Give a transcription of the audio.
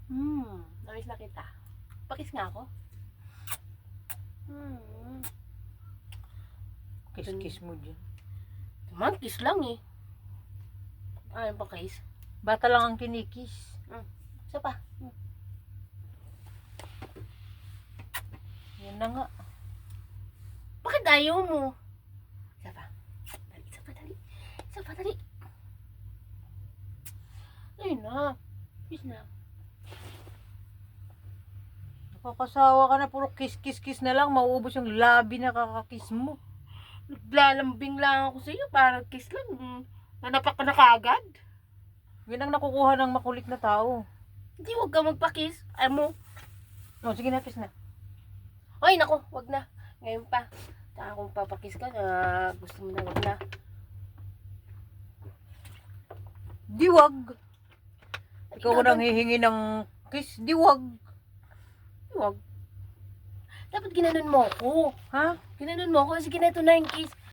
Namiss na kita. Pakis nga ako. Kiss-kiss mo dyan. Naman, kiss lang eh. Ayaw pa kiss? Bata lang ang kinikis. Isa pa. Yan na nga. Bakit ayaw mo? Isa pa. Dali, isa pa, dali. Isa pa, dali. Ayun na. Kiss na. Nakakasawa ka na. Puro kiss-kiss-kiss na lang. Mauubos yung labi na kakakiss mo. Naglalambing lang ako sa iyo. Parang kiss lang. Nanapak ka na kaagad. Yan ang nakukuha ng makulit na tao. Hindi, huwag ka magpa-kiss. Ayaw mo. O, sige na, kiss na. Ay, nako, wag na. Ngayon pa. Saka kung papakiss ka na, gusto mo na, wag na. Di wag. Ikaw ko nang hihingi ng kiss. Di wag. Wag. Dapat ginanon mo ako. Ha? Ginanon mo ako kasi ganito na yung kiss.